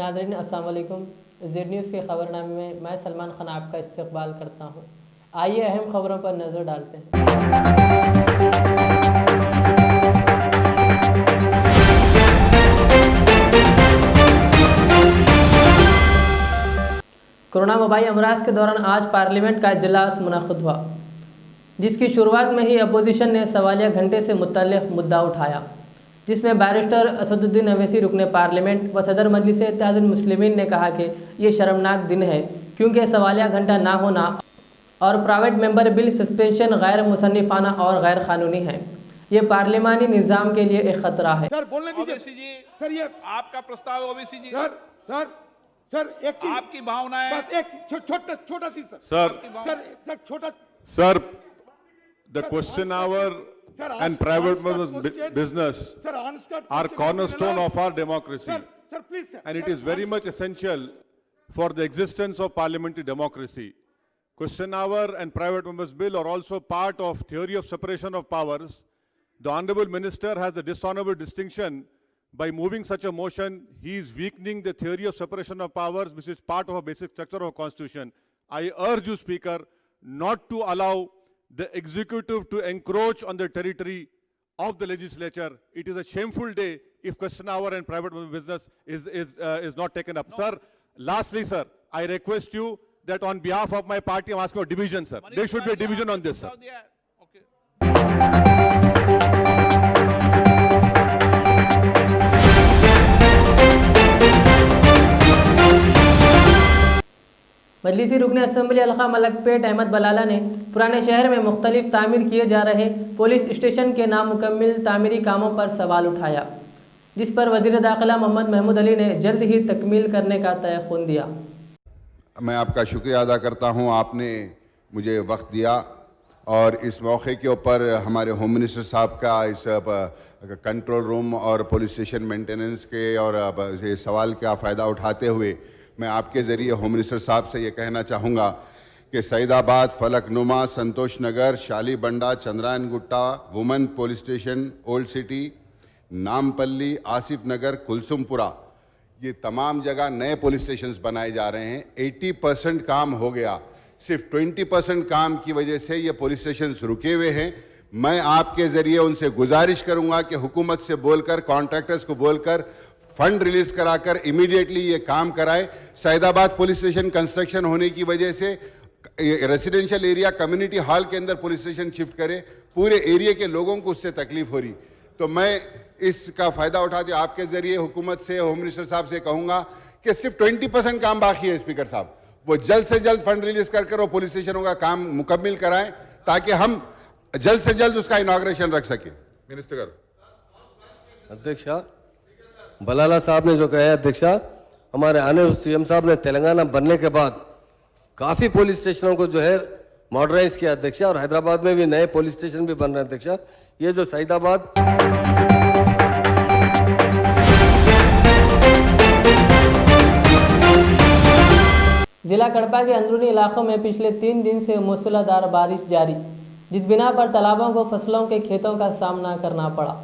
नाज़रीन अस्सलाम वालेकुम। ज़ेड न्यूज़ के ख़बरनामे में मैं सलमान खान आपका इस्तकबाल करता हूँ। आइए अहम ख़बरों पर नज़र डालते हैं। कोरोना वबाई अमराज के दौरान आज पार्लियामेंट का इजलास मुनक़्क़िद हुआ, जिसकी शुरुआत में ही अपोजिशन ने सवालिया घंटे से मुतल्लिक़ मुद्दा उठाया, जिसमें बैरिस्टर असदुद्दीन अवैसी रुकने पार्लियामेंट व सदर मजलिस इत्तेहादुल मुस्लिमीन ने कहा कि ये शर्मनाक दिन है क्योंकि सवालिया घंटा ना होना और प्राइवेट मेंबर बिल सस्पेंशन गैर मुसन्निफाना और गैर कानूनी है। ये पार्लिमानी निज़ाम के लिए एक ख़तरा है। सर बोलने दीजिए। ओवैसी जी, सर ये आपका प्रस्ताव है ओवैसी जी। सर एक चीज आपकी भावनाएं। बस एक छोटा सी सर छोटा Sir, the question hour and private business are cornerstone of our democracy. Sir, please, sir. And it is very much essential for the existence of parliamentary democracy. Question hour and private members bill are also part of theory of separation of powers. The Honorable Minister has the dishonorable distinction by moving such a motion, he is weakening the theory of separation of powers, which is part of a basic structure of a constitution. I urge you, Speaker, not to allow the executive to encroach on the territory of the legislature. It is a shameful day if question hour and private business is not taken up. No. Sir, lastly, sir, I request you that on behalf of my party, I'm asking for division, sir. There should be a division on this, sir. मजलिसी रुकने assembly हल्का मलकपेट अहमद बलाला ने पुराने शहर में मुख्तलिफ तामीर किए जा रहे पुलिस स्टेशन के नामुकम्मिल तामीरी कामों पर सवाल उठाया, जिस पर वज़ीर दाखिला मोहम्मद महमूद अली ने जल्द ही तकमील करने का तयख़ुन दिया। मैं आपका शुक्रिया अदा करता हूं, आपने मुझे वक्त दिया और इस मौके के ऊपर हमारे होम मिनिस्टर साहब का इस कंट्रोल रूम और पुलिस स्टेशन मेंटेनेंस के और इस सवाल का फ़ायदा उठाते हुए मैं आपके ज़रिए होम मिनिस्टर साहब से ये कहना चाहूँगा कि Saidabad, Falaknuma, Santosh Nagar, Shalibanda, Chandrayan Gutta, women police station, old city, Nampally, Asif Nagar, Kulsumpura, ये तमाम जगह नए पुलिस स्टेशंस बनाए जा रहे हैं। 80% काम हो गया, सिर्फ 20% काम की वजह से ये पुलिस स्टेशंस रुके हुए हैं। मैं आपके ज़रिए उनसे गुजारिश करूँगा कि हुकूमत से बोलकर, कॉन्ट्रैक्टर्स को बोलकर फंड रिलीज कराकर इमीडिएटली ये काम कराएं। सईदाबाद पुलिस स्टेशन कंस्ट्रक्शन होने की वजह से रेसिडेंशियल एरिया कम्युनिटी हॉल के अंदर पुलिस स्टेशन शिफ्ट करें, पूरे एरिया के लोगों को उससे तकलीफ हो रही। तो मैं इसका फ़ायदा उठाते आपके ज़रिए हुकूमत से, होम मिनिस्टर साहब से कहूँगा कि सिर्फ 20% काम बाकी है। स्पीकर साहब, वो जल्द से जल्द फंड रिलीज कर वो पुलिस स्टेशनों का काम मुकम्मिल कराएं ताकि हम जल्द से जल्द उसका इनाग्रेशन रख सकें। मिनिस्टर अध्यक्षा, बलाला साहब ने जो कहा है अध्यक्षा, हमारे आने सीएम साहब ने तेलंगाना बनने के बाद काफ़ी पुलिस स्टेशनों को जो है मॉडर्नाइज किया अध्यक्षा, और हैदराबाद में भी नए पुलिस स्टेशन भी बन रहे हैं अध्यक्षा। ये जो सईदाबाद जिला कड़पा के अंदरूनी इलाकों में पिछले 3 दिन से मूसलाधार बारिश जारी, जिस बिना पर तालाबों को फसलों के खेतों का सामना करना पड़ा।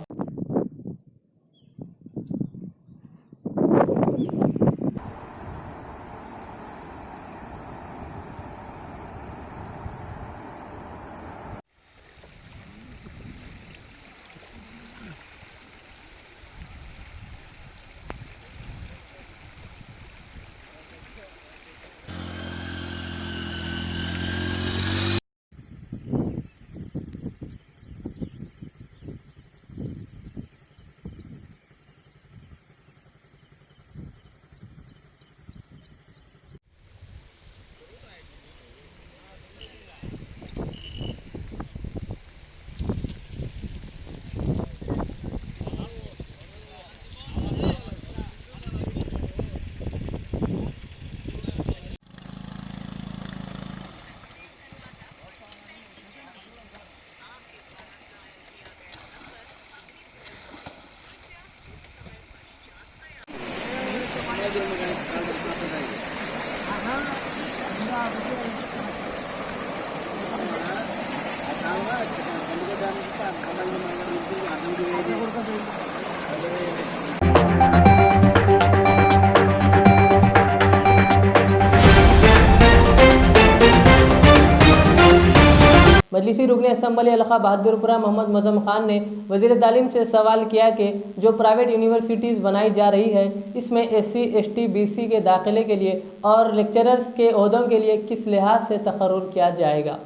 मजलिसी रुकन असम्बली हल्का बहादुरपुरा मोहम्मद मज़म खान ने वज़ीर तालीम से सवाल किया कि जो प्राइवेट यूनिवर्सिटीज़ बनाई जा रही है इसमें SC, ST, BC के दाखिले के लिए और लेक्चरर्स के ओहदों के लिए किस लिहाज से तकर्रुर किया जाएगा।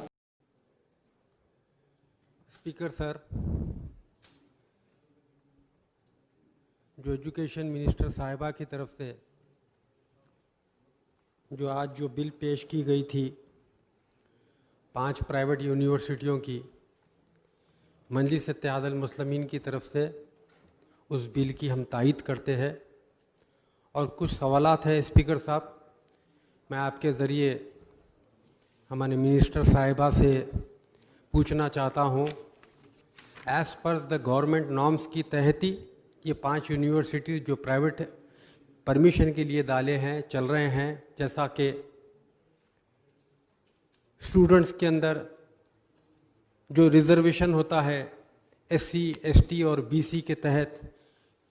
स्पीकर सर, जो एजुकेशन मिनिस्टर साहिबा की तरफ से जो आज जो बिल पेश की गई थी 5 प्राइवेट यूनिवर्सिटियों की, मजलिस इत्तेहादुल मुस्लिमीन की तरफ से उस बिल की हम तायीद करते हैं और कुछ सवालात हैं स्पीकर साहब, मैं आपके ज़रिए हमारे मिनिस्टर साहिबा से पूछना चाहता हूँ। As per the government norms की तहत ये 5 यूनिवर्सिटीज़ जो प्राइवेट परमिशन के लिए डाले हैं चल रहे हैं, जैसा कि स्टूडेंट्स के अंदर जो रिज़र्वेशन होता है SC, ST और BC के तहत,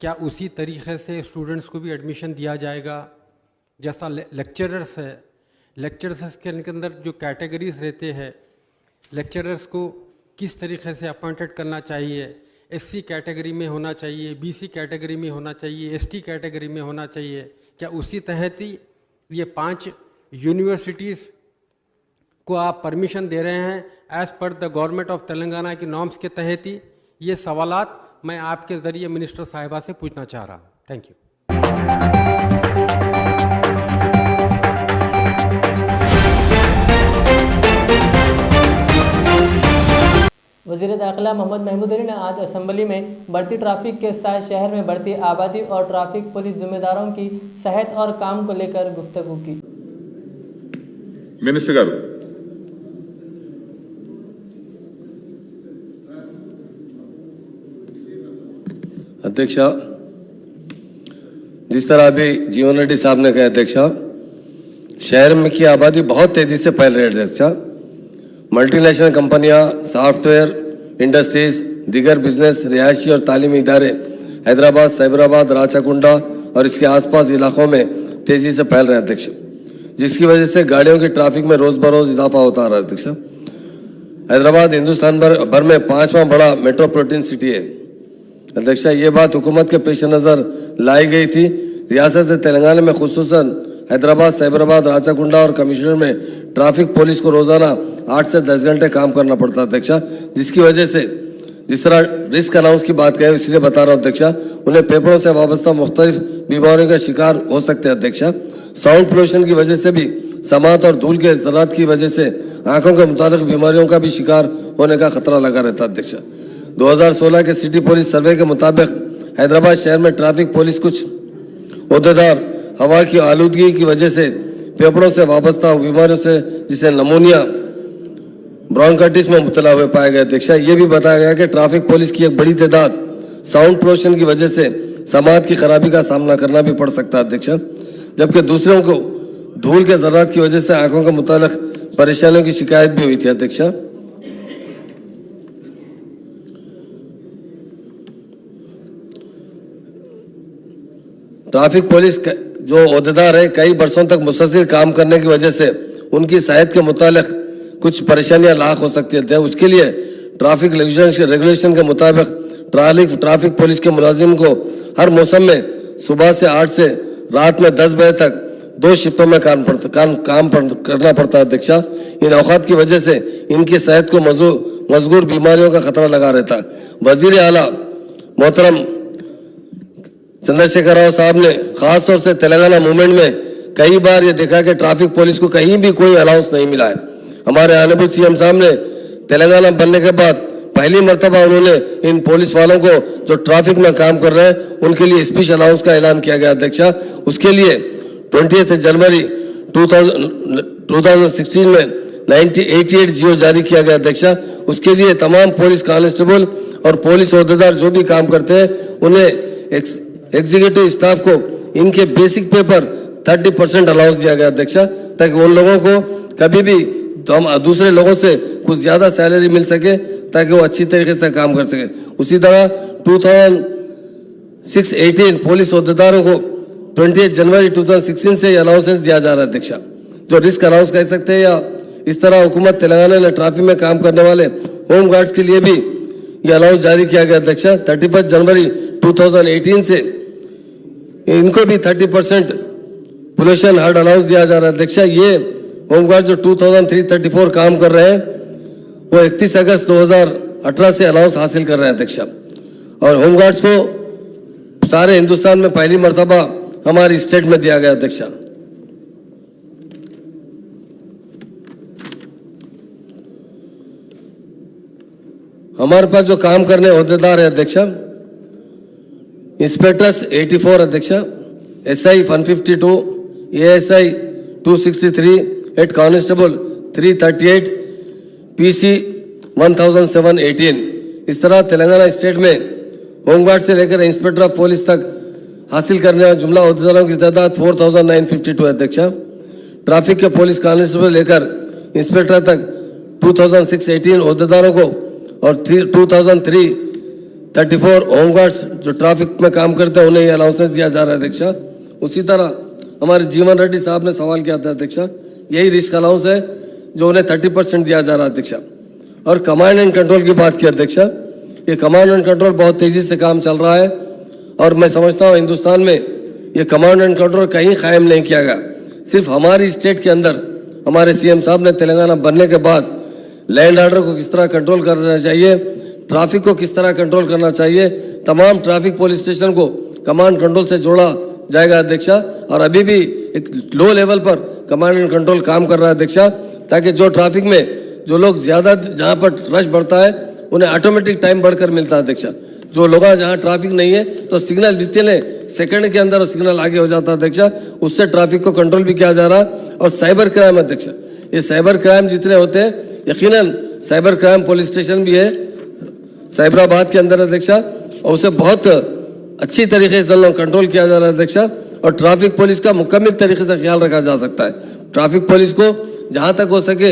क्या उसी तरीक़े से स्टूडेंट्स को भी एडमिशन दिया जाएगा जैसा लेक्चरर्स है। लेक्चरर्स के अंदर जो कैटेगरीज रहते हैं, लेक्चरर्स को किस तरीक़े से अपॉइंटेड करना चाहिए, SC कैटेगरी में होना चाहिए, BC कैटेगरी में होना चाहिए, ST कैटेगरी में होना चाहिए, क्या उसी तहत ही ये 5 यूनिवर्सिटीज़ को आप परमिशन दे रहे हैं as per the government of Telangana की नॉर्म्स के तहत ही? ये सवालात मैं आपके ज़रिए मिनिस्टर साहिबा से पूछना चाह रहा हूँ। Thank you. वज़ीर दाखिला मोहम्मद महमूद अली ने आज असम्बली में बढ़ती ट्रैफिक के साथ शहर में बढ़ती आबादी और ट्रैफिक पुलिस जिम्मेदारों की सेहत और काम को लेकर गुफ्तगू की। मिनिस्टर गारू, अध्यक्षा, जिस तरह अभी जीवन रेड्डी साहब ने कहा अध्यक्षा, शहर में की आबादी बहुत तेजी से फैल रही है अध्यक्षा। मल्टीनेशनल कंपनियां, सॉफ्टवेयर इंडस्ट्रीज, दीगर बिजनेस, रिहायशी और तालीमी इदारे हैदराबाद, साइबराबाद, राचाकुंडा और इसके आसपास इलाकों में तेजी से फैल रहे हैं अध्यक्ष, जिसकी वजह से गाड़ियों की ट्रैफिक में रोज बरोज इजाफा होता रहा है अध्यक्ष। हैदराबाद हिंदुस्तान भर में 5वां बड़ा मेट्रोपॉलिटन सिटी है अध्यक्ष। ये बात हुकूमत के पेश नज़र लाई गई थी। रियासत तेलंगाना में खुसूसन हैदराबाद, साइबराबाद, राचाकुंडा और कमिश्नर में ट्रैफिक पुलिस को रोजाना 8 से 10 घंटे काम करना पड़ता है अध्यक्षा, जिसकी वजह से जिस तरह रिस्क अनाउंस की बात करें इसलिए बता रहा हूँ अध्यक्षा, उन्हें पेपरों से वाबस्ता मुख्तलिफ बीमारियों का शिकार हो सकते हैं अध्यक्षा। साउंड पोल्यूशन की वजह से भी, समात और धूल के ज़रात की वजह से आंखों के मुताबिक बीमारियों का भी शिकार होने का खतरा लगा रहता है अध्यक्षा। 2016 के सिटी पुलिस सर्वे के मुताबिक हैदराबाद शहर में ट्रैफिक पुलिस कुछ ओहदेदार हवा की आलूदगी की वजह से फेफड़ों से वाबस्ता बीमारियों से, जिसे नमूनिया, ब्रोंकाइटिस में मुब्तला हुए पाए गए अध्यक्षा। ये भी बताया गया कि ट्रैफिक पुलिस की एक बड़ी तादाद साउंड पोल्यूशन की वजह से समात की खराबी का सामना करना भी पड़ सकता है अध्यक्षा, जबकि दूसरों को धूल के ज़रात की वजह से आंखों के मुतालिक परेशानियों की शिकायत भी हुई थी अध्यक्षा। ट्रैफिक पुलिस जो ओहदेदार है कई बरसों तक मुसलसल काम करने की वजह से उनकी सेहत के मुतालिक कुछ परेशानियां लाक हो सकती है। उसके लिए ट्रैफिक रेगुलेशन के मुताबिक ट्रैफिक पुलिस के मुलाजिम को हर मौसम में सुबह से 8 से रात में 10 बजे तक 2 शिफ्टों में काम करना पड़ता है अध्यक्षा। इन औकात की वजह से इनकी सेहत को मज़गूर बीमारियों का खतरा लगा रहता है। वज़ीर आला मोहतरम चंद्रशेखर राव साहब ने खास तौर से तेलंगाना मूवमेंट में कई बार ये देखा कि ट्रैफिक पुलिस को कहीं भी कोई अलाउंस नहीं मिला है। हमारे ऑनरेबल CM साहब ने तेलंगाना बनने के बाद पहली मरतबा उन्होंने इन पुलिस वालों को जो ट्रैफिक में काम कर रहे हैं उनके लिए स्पेशल अलाउंस का ऐलान किया गया अध्यक्षा। उसके लिए 20 जनवरी 2016 में 1988 जियो जारी किया गया अध्यक्षा। उसके लिए तमाम पुलिस कांस्टेबल और पुलिस ओहदेदार जो भी काम करते हैं उन्हें एग्जीक्यूटिव स्टाफ को इनके बेसिक पे पर 30% अलाउंस दिया गया अध्यक्षा, ताकि उन लोगों को कभी भी दूसरे लोगों से कुछ ज़्यादा सैलरी मिल सके ताकि वो अच्छी तरीके से काम कर सके। उसी तरह 2018 पुलिस ओहदेदारों को 20 जनवरी 2016 से अलाउंसेस दिया जा रहा है अध्यक्षा, जो रिस्क अलाउंस कह सकते हैं या इस तरह हुकूमत तेलंगाना ने ट्रैफिक में काम करने वाले होम गार्ड्स के लिए भी ये अलाउंस जारी किया गया अध्यक्ष। 31 जनवरी 2018 से इनको भी 30% पोल्यूशन हार्ड अलाउंस दिया जा रहा है अध्यक्ष। ये होम गार्ड जो 2334 काम कर रहे हैं वो 31 अगस्त 2018 से अलाउंस हासिल कर रहे हैं अध्यक्ष। और होम गार्ड्स को सारे हिंदुस्तान में पहली मर्तबा हमारी स्टेट में दिया गया अध्यक्ष। हमारे पास जो काम करने ओहदेदार है अध्यक्ष, इंस्पेक्टर्स 84 अध्यक्ष, SI 152, ASI 263, head constable 338, PC 1718। इस तरह तेलंगाना स्टेट में होमगार्ड से लेकर इंस्पेक्टर ऑफ पुलिस तक हासिल करने वाले जुमला ओहदेदारों की तादाद 4952 अध्यक्ष। ट्रैफिक के पुलिस कांस्टेबल लेकर इंस्पेक्टर तक 2618 ओहदेदारों को और 2334 होमगार्ड्स जो ट्रैफिक में काम करते हैं उन्हें ये अलाउंसेस दिया जा रहा है अध्यक्ष। उसी तरह हमारे जीवन रेड्डी साहब ने सवाल किया था अध्यक्ष, यही रिस्क अलाउंस है जो उन्हें 30% दिया जा रहा है अध्यक्ष। और कमांड एंड कंट्रोल की बात की अध्यक्ष, ये कमांड एंड कंट्रोल बहुत तेजी से काम चल रहा है और मैं समझता हूँ हिंदुस्तान में ये कमांड एंड कंट्रोल कहीं कायम नहीं किया गया। सिर्फ हमारी स्टेट के अंदर हमारे सीएम साहब ने तेलंगाना बनने के बाद लैंड ऑर्डर को किस तरह कंट्रोल करना चाहिए, ट्रैफिक को किस तरह कंट्रोल करना चाहिए, तमाम ट्रैफिक पुलिस स्टेशन को कमांड कंट्रोल से जोड़ा जाएगा अध्यक्ष। और अभी भी एक लो लेवल पर कमांड एंड कंट्रोल काम कर रहा है अध्यक्ष, ताकि जो ट्रैफिक में जो लोग ज़्यादा जहाँ पर रश बढ़ता है उन्हें ऑटोमेटिक टाइम बढ़कर मिलता है अध्यक्ष। जो लोग जहाँ ट्रैफिक नहीं है तो सिग्नल विथिन सेकंड के अंदर सिग्नल आगे हो जाता है अध्यक्ष, उससे ट्रैफिक को कंट्रोल भी किया जा रहा है। और साइबर क्राइम अध्यक्ष, ये साइबर क्राइम जितने होते हैं यकीनन साइबर क्राइम पुलिस स्टेशन भी है साइबराबाद के अंदर अध्यक्ष, और उसे बहुत अच्छी तरीके से कंट्रोल किया जा रहा है अध्यक्ष। और ट्रैफिक पुलिस का मुकम्मल तरीके से ख्याल रखा जा सकता है। ट्रैफिक पुलिस को जहाँ तक हो सके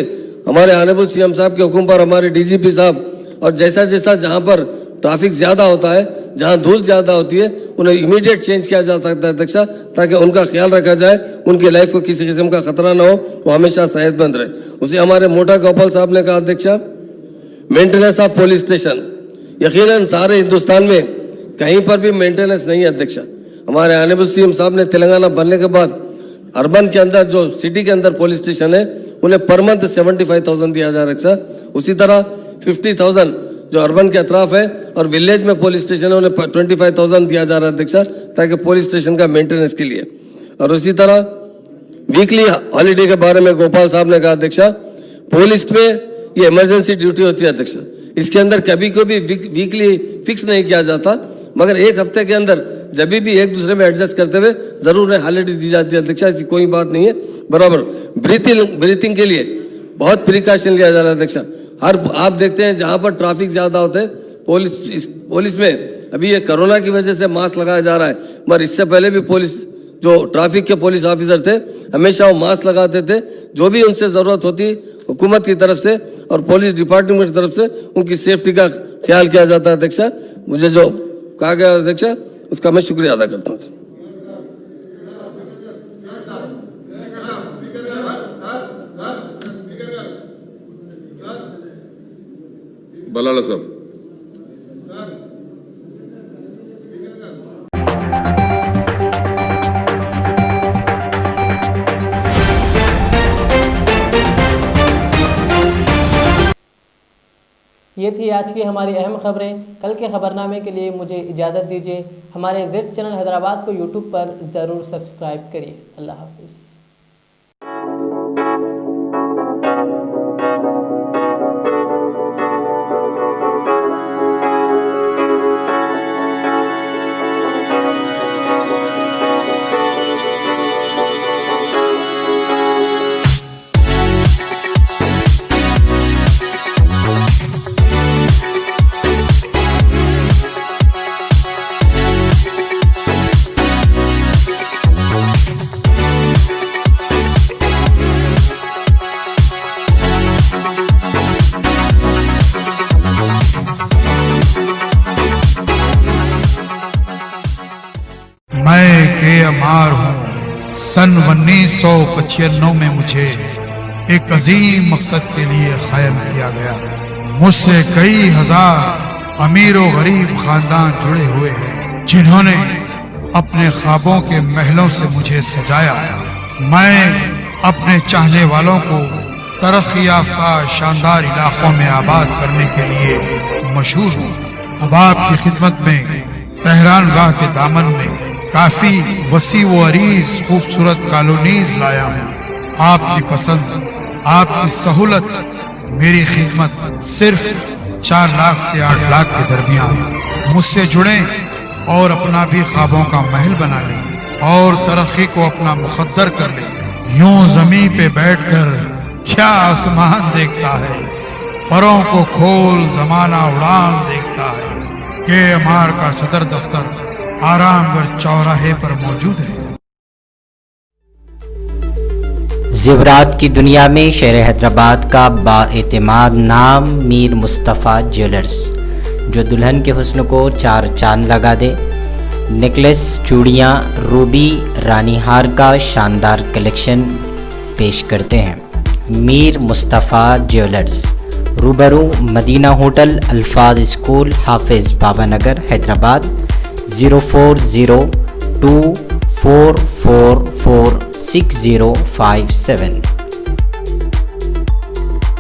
हमारे ऑनरेबल सीएम साहब के हुक्म पर हमारे डीजीपी साहब और जैसा जैसा जहाँ पर ट्रैफिक ज़्यादा होता है, जहाँ धूल ज़्यादा होती है, उन्हें इमीडिएट चेंज किया जा सकता है अध्यक्ष, ताकि उनका ख्याल रखा जाए, उनकी लाइफ को किसी किस्म का खतरा ना हो, वो हमेशा सेहतमंद रहे। उसे हमारे मोटा गोपाल साहब ने कहा अध्यक्ष, मेंटेनेंस ऑफ पुलिस स्टेशन, यकीनन सारे हिंदुस्तान में कहीं पर भी मेंटेनेंस नहीं है अध्यक्ष। हमारे ऑनरेबल सीएम साहब ने तेलंगाना बनने के बाद अर्बन के अंदर जो सिटी के अंदर पुलिस स्टेशन है उन्हें पर मंथ 75,000 दिया जा रहा है। उसी तरह 50,000 जो अर्बन के अतराफ है और विलेज में पुलिस स्टेशन है उन्हें 25,000 दिया जा रहा है अध्यक्ष, ताकि पुलिस स्टेशन का मेंटेनेंस के लिए। और उसी तरह वीकली हॉलीडे के बारे में गोपाल साहब ने कहा अध्यक्ष, पुलिस में ये इमरजेंसी ड्यूटी होती है अध्यक्ष, इसके अंदर कभी कोई वीकली फिक्स नहीं किया जाता, मगर एक हफ्ते के अंदर जब भी एक दूसरे में एडजस्ट करते हुए जरूर हॉलीडे दी जाती है अध्यक्ष, ऐसी कोई बात नहीं है। बराबर ब्रीथिंग के लिए बहुत प्रिकॉशन लिया जा रहा है अध्यक्ष। हर आप देखते हैं जहाँ पर ट्रैफिक ज़्यादा होते हैं पुलिस में अभी ये कोरोना की वजह से मास्क लगाया जा रहा है, मगर इससे पहले भी पुलिस जो ट्रैफिक के पुलिस ऑफिसर थे हमेशा वो मास्क लगाते थे। जो भी उनसे ज़रूरत होती हुकूमत की तरफ से और पुलिस डिपार्टमेंट की तरफ से उनकी सेफ्टी का ख्याल किया जाता है अध्यक्ष। मुझे जो कहा गया अध्यक्ष उसका मैं शुक्रिया अदा करता हूँ। बलाला साहब। ये थी आज की हमारी अहम खबरें। कल के खबरनामे के लिए मुझे इजाज़त दीजिए। हमारे जेड चैनल हैदराबाद को यूट्यूब पर ज़रूर सब्सक्राइब करिए। अल्लाह हाफिज़। मैं के अमार हूँ। सन 1995 में मुझे एक अजीम मकसद के लिए कायम किया गया। मुझसे कई हजार अमीर और गरीब खानदान जुड़े हुए हैं जिन्होंने अपने ख्वाबों के महलों से मुझे सजाया। मैं अपने चाहने वालों को तरक्की याफ्ता शानदार इलाकों में आबाद करने के लिए मशहूर हूँ। अब आपकी खिदमत में तेहरान गाह के दामन में काफी वसी व अरीज खूबसूरत कॉलोनीज लाया हूँ। आपकी पसंद, आपकी सहूलत, मेरी खिदमत सिर्फ 4 लाख से 8 लाख के दरमियान। मुझसे जुड़ें और अपना भी ख्वाबों का महल बना लें और तरक्की को अपना मुकद्दर कर लें। यूं जमीन पे बैठकर क्या आसमान देखता है, परों को खोल जमाना उड़ान देखता है। KMR का सदर दफ्तर आरामगढ़ चौराहे पर मौजूद है। ज़ेवरात की दुनिया में शहर हैदराबाद का बाएतिमाद नाम मीर मुस्तफ़ा ज्वेलर्स, जो दुल्हन के हुस्न को 4 चांद लगा दे। नेकलेस, चूड़ियाँ, रूबी, रानी हार का शानदार कलेक्शन पेश करते हैं। मीर मुस्तफ़ा ज्वेलर्स, रूबरू मदीना होटल, अल्फाज स्कूल, हाफिज बाबा नगर, हैदराबाद। 0402444657।